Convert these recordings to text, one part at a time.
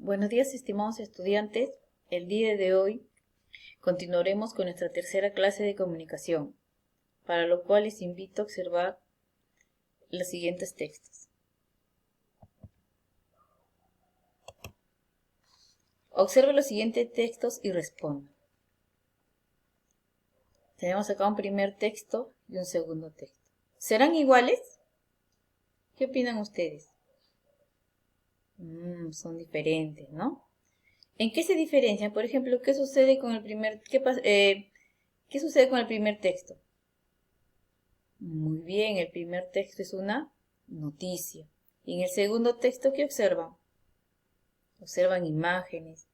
Buenos días, estimados estudiantes. El día de hoy continuaremos con nuestra tercera clase de comunicación, para lo cual les invito a observar los siguientes textos. Observe los siguientes textos y responda. Tenemos acá un primer texto y un segundo texto. ¿Serán iguales? ¿Qué opinan ustedes? Son diferentes, ¿no? ¿En qué se diferencian? Por ejemplo, ¿qué sucede con el primer, ¿qué sucede con el primer texto? Muy bien, el primer texto es una noticia. Y en el segundo texto, ¿qué observan? Observan imágenes,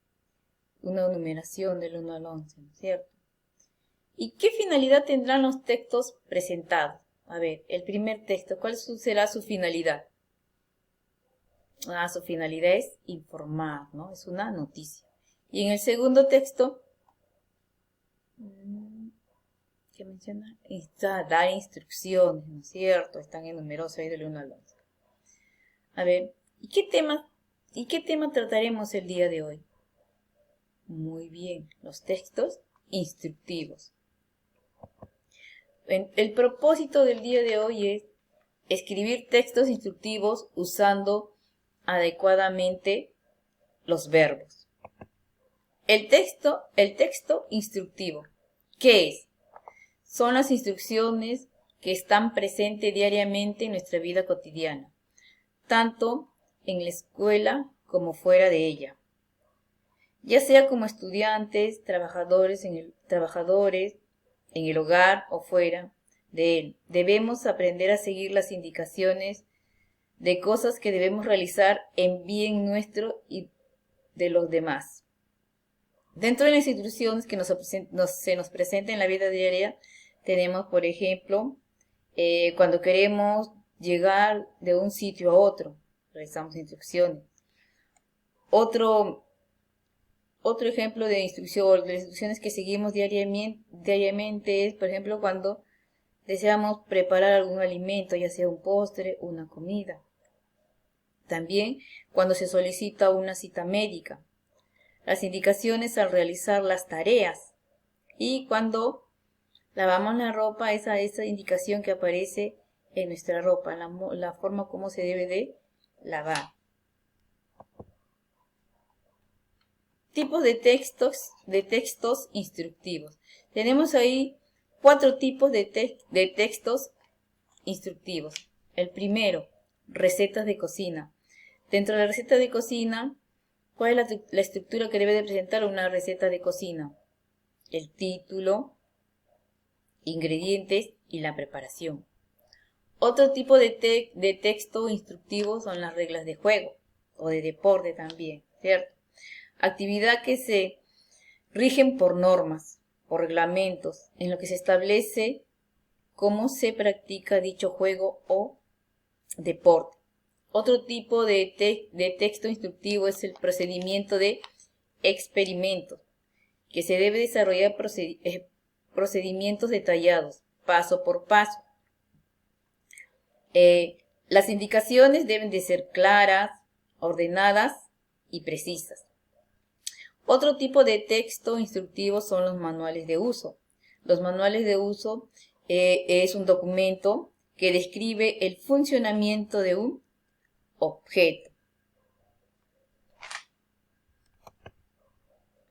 una numeración del 1 al 11, ¿no es cierto? ¿Y qué finalidad tendrán los textos presentados? A ver, el primer texto, ¿cuál será su finalidad? Su finalidad es informar, ¿no? Es una noticia. Y en el segundo texto, ¿qué menciona? Está dar instrucciones, ¿no es cierto? Están en numerosos ahí del 1 al 11. A ver, ¿y qué tema trataremos el día de hoy? Muy bien, los textos instructivos. El propósito del día de hoy es escribir textos instructivos usando adecuadamente los verbos. El texto instructivo, ¿qué es? Son las instrucciones que están presentes diariamente en nuestra vida cotidiana, tanto en la escuela como fuera de ella. Ya sea como estudiantes, trabajadores en el hogar o fuera de él. Debemos aprender a seguir las indicaciones de cosas que debemos realizar en bien nuestro y de los demás. Dentro de las instrucciones que se nos presentan en la vida diaria, tenemos, por ejemplo, cuando queremos llegar de un sitio a otro, realizamos instrucciones. Otro ejemplo de instrucciones que seguimos diariamente es, por ejemplo, cuando deseamos preparar algún alimento, ya sea un postre o una comida. También cuando se solicita una cita médica. Las indicaciones al realizar las tareas. Y cuando lavamos la ropa, esa indicación que aparece en nuestra ropa, la forma como se debe de lavar. Tipos de textos instructivos. Tenemos ahí 4 tipos de textos instructivos. El primero, recetas de cocina. Dentro de la receta de cocina, ¿cuál es la estructura que debe de presentar una receta de cocina? El título, ingredientes y la preparación. Otro tipo de texto instructivo son las reglas de juego o de deporte también, ¿cierto? Actividad que se rigen por normas, por reglamentos, en lo que se establece cómo se practica dicho juego o deporte. Otro tipo de texto instructivo es el procedimiento de experimentos, que se debe desarrollar procedimientos detallados, paso por paso. Las indicaciones deben de ser claras, ordenadas y precisas. Otro tipo de texto instructivo son los manuales de uso. Los manuales de uso es un documento que describe el funcionamiento de un objeto.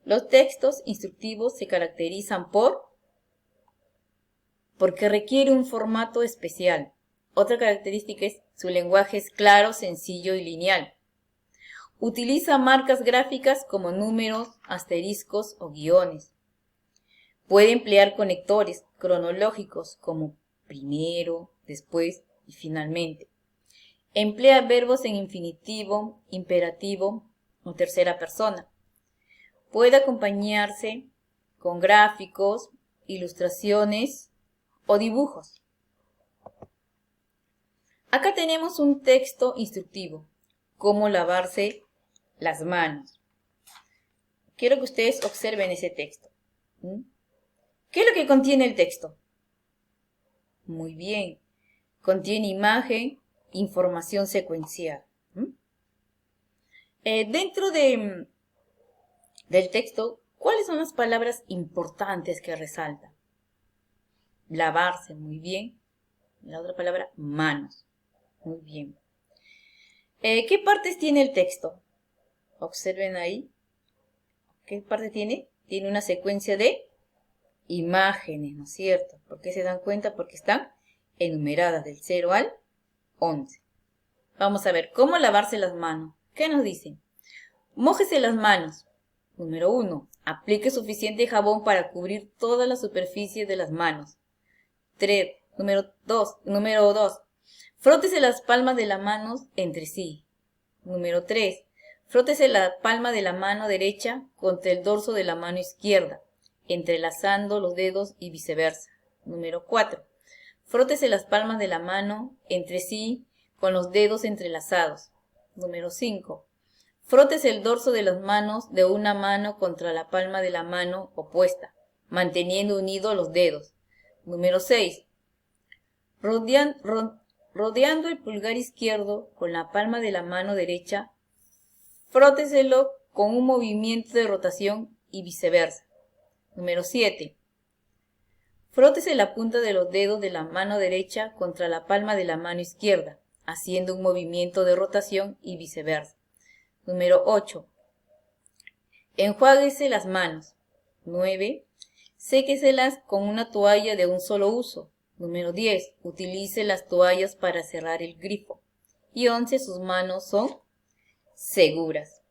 Los textos instructivos se caracterizan porque requiere un formato especial. Otra característica es su lenguaje es claro, sencillo y lineal. Utiliza marcas gráficas como números, asteriscos o guiones. Puede emplear conectores cronológicos como primero, después y finalmente. Emplea verbos en infinitivo, imperativo o tercera persona. Puede acompañarse con gráficos, ilustraciones o dibujos. Acá tenemos un texto instructivo, cómo lavarse las manos. Quiero que ustedes observen ese texto. ¿Qué es lo que contiene el texto? Muy bien, contiene imagen, información secuencial. Del texto, ¿cuáles son las palabras importantes que resaltan? Lavarse, muy bien. La otra palabra, manos. Muy bien. ¿Qué partes tiene el texto? Observen ahí. ¿Qué parte tiene? Tiene una secuencia de imágenes, ¿no es cierto? ¿Por qué se dan cuenta? Porque están enumeradas del 0 al 11. Vamos a ver, ¿cómo lavarse las manos? ¿Qué nos dicen? Mójese las manos. Número 1. Aplique suficiente jabón para cubrir toda la superficie de las manos. Número 2. Frótese las palmas de las manos entre sí. Número 3. Frótese la palma de la mano derecha contra el dorso de la mano izquierda, entrelazando los dedos y viceversa. Número 4. Frótese las palmas de la mano entre sí con los dedos entrelazados. Número 5. Frótese el dorso de las manos de una mano contra la palma de la mano opuesta, manteniendo unidos los dedos. Número 6. Rodeando el pulgar izquierdo con la palma de la mano derecha, fróteselo con un movimiento de rotación y viceversa. Número 7. Frótese la punta de los dedos de la mano derecha contra la palma de la mano izquierda, haciendo un movimiento de rotación y viceversa. Número 8. Enjuáguese las manos. 9. Séqueselas con una toalla de un solo uso. Número 10. Utilice las toallas para cerrar el grifo. Y 11. Sus manos son seguras.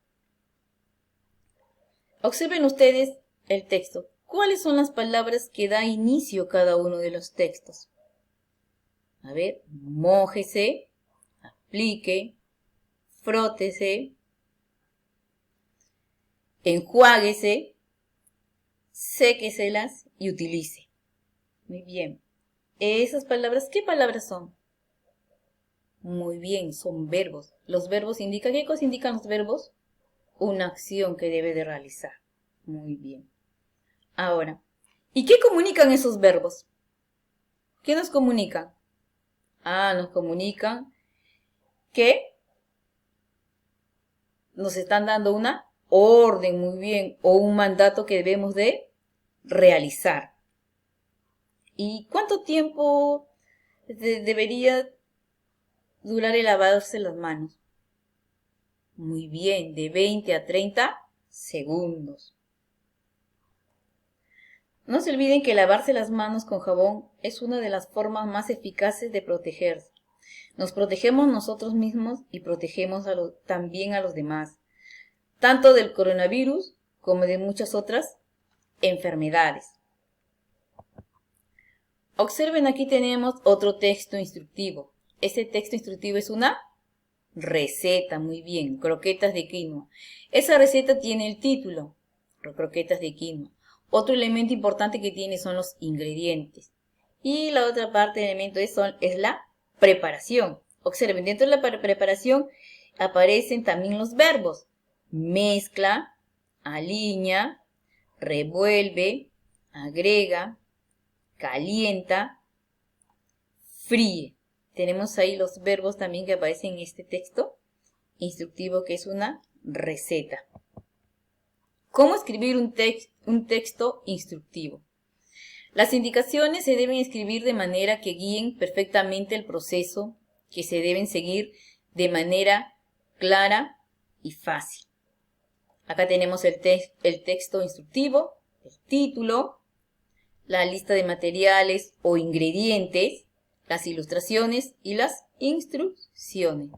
Observen ustedes el texto. ¿Cuáles son las palabras que da inicio cada uno de los textos? A ver, mójese, aplique, frótese, enjuáguese, séqueselas y utilice. Muy bien. Esas palabras, ¿qué palabras son? Muy bien, son verbos. Los verbos indican, ¿qué cosa indican los verbos? Una acción que debe de realizar. Muy bien. Ahora, ¿y qué comunican esos verbos? ¿Qué nos comunican? Nos comunican que nos están dando una orden, muy bien, o un mandato que debemos de realizar. ¿Y cuánto tiempo debería durar el lavarse las manos? Muy bien, de 20 a 30 segundos. No se olviden que lavarse las manos con jabón es una de las formas más eficaces de protegerse. Nos protegemos nosotros mismos y protegemos también a los demás, tanto del coronavirus como de muchas otras enfermedades. Observen, aquí tenemos otro texto instructivo. Este texto instructivo es una receta, muy bien, croquetas de quinoa. Esa receta tiene el título, croquetas de quinoa. Otro elemento importante que tiene son los ingredientes. Y la otra parte del elemento es la preparación. Observen, dentro de la preparación aparecen también los verbos. Mezcla, alinea, revuelve, agrega, calienta, fríe. Tenemos ahí los verbos también que aparecen en este texto instructivo que es una receta. ¿Cómo escribir un texto instructivo? Las indicaciones se deben escribir de manera que guíen perfectamente el proceso que se deben seguir de manera clara y fácil. Acá tenemos el texto instructivo, el título, la lista de materiales o ingredientes, las ilustraciones y las instrucciones.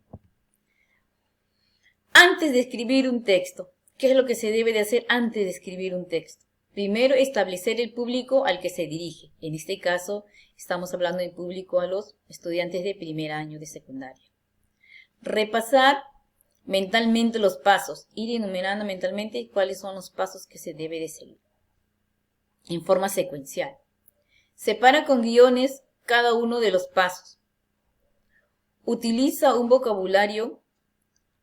Antes de escribir un texto, ¿qué es lo que se debe de hacer antes de escribir un texto? Primero, establecer el público al que se dirige. En este caso, estamos hablando en público a los estudiantes de primer año de secundaria. Repasar mentalmente los pasos, ir enumerando mentalmente cuáles son los pasos que se debe de seguir. En forma secuencial. Separa con guiones cada uno de los pasos. Utiliza un vocabulario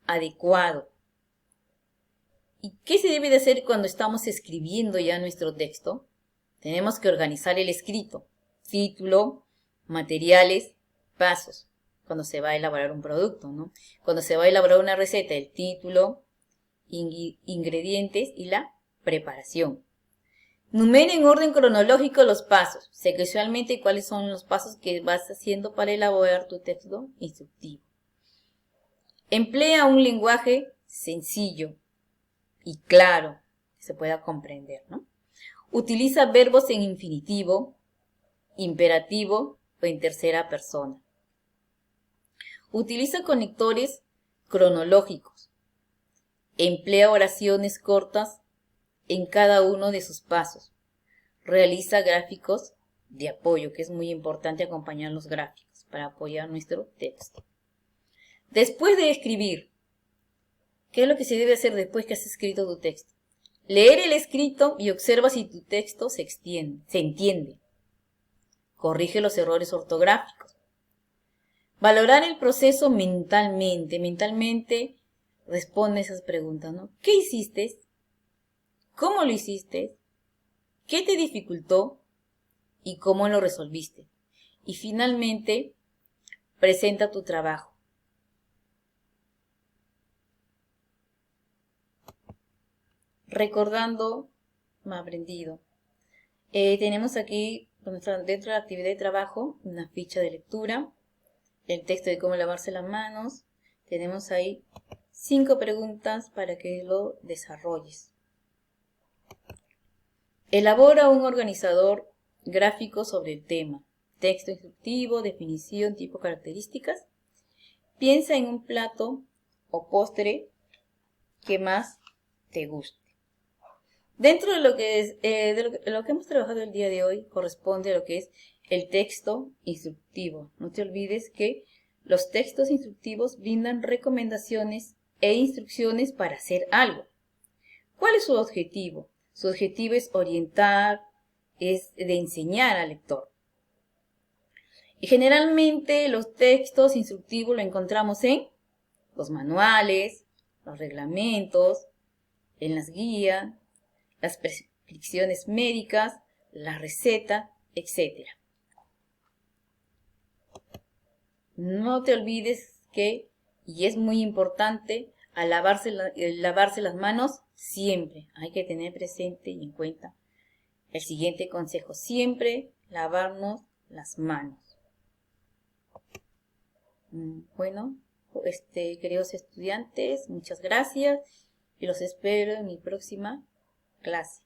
adecuado. ¿Y qué se debe de hacer cuando estamos escribiendo ya nuestro texto? Tenemos que organizar el escrito, título, materiales, pasos, cuando se va a elaborar un producto, ¿no? Cuando se va a elaborar una receta, el título, ingredientes y la preparación. Numere en orden cronológico los pasos, secuencialmente cuáles son los pasos que vas haciendo para elaborar tu texto instructivo. Emplea un lenguaje sencillo y claro, que se pueda comprender, ¿no? Utiliza verbos en infinitivo, imperativo o en tercera persona. Utiliza conectores cronológicos. Emplea oraciones cortas en cada uno de sus pasos. Realiza gráficos de apoyo, que es muy importante acompañar los gráficos para apoyar nuestro texto. Después de escribir, ¿qué es lo que se debe hacer después que has escrito tu texto? Leer el escrito y observa si tu texto se entiende. Corrige los errores ortográficos. Valorar el proceso mentalmente. Mentalmente responde esas preguntas, ¿no? ¿Qué hiciste? ¿Cómo lo hiciste? ¿Qué te dificultó? ¿Y cómo lo resolviste? Y finalmente, presenta tu trabajo. Recordando lo aprendido. Tenemos aquí, dentro de la actividad de trabajo, una ficha de lectura, el texto de cómo lavarse las manos. Tenemos ahí 5 preguntas para que lo desarrolles. Elabora un organizador gráfico sobre el tema. Texto instructivo, definición, tipo, características. Piensa en un plato o postre que más te guste. Dentro de lo que hemos trabajado el día de hoy, corresponde a lo que es el texto instructivo. No te olvides que los textos instructivos brindan recomendaciones e instrucciones para hacer algo. ¿Cuál es su objetivo? Su objetivo es orientar, es de enseñar al lector. Y generalmente los textos instructivos lo encontramos en los manuales, los reglamentos, en las guías, las prescripciones médicas, la receta, etc. No te olvides que, y es muy importante, al lavarse las manos, siempre hay que tener presente y en cuenta el siguiente consejo. Siempre lavarnos las manos. Bueno, queridos estudiantes, muchas gracias y los espero en mi próxima clase.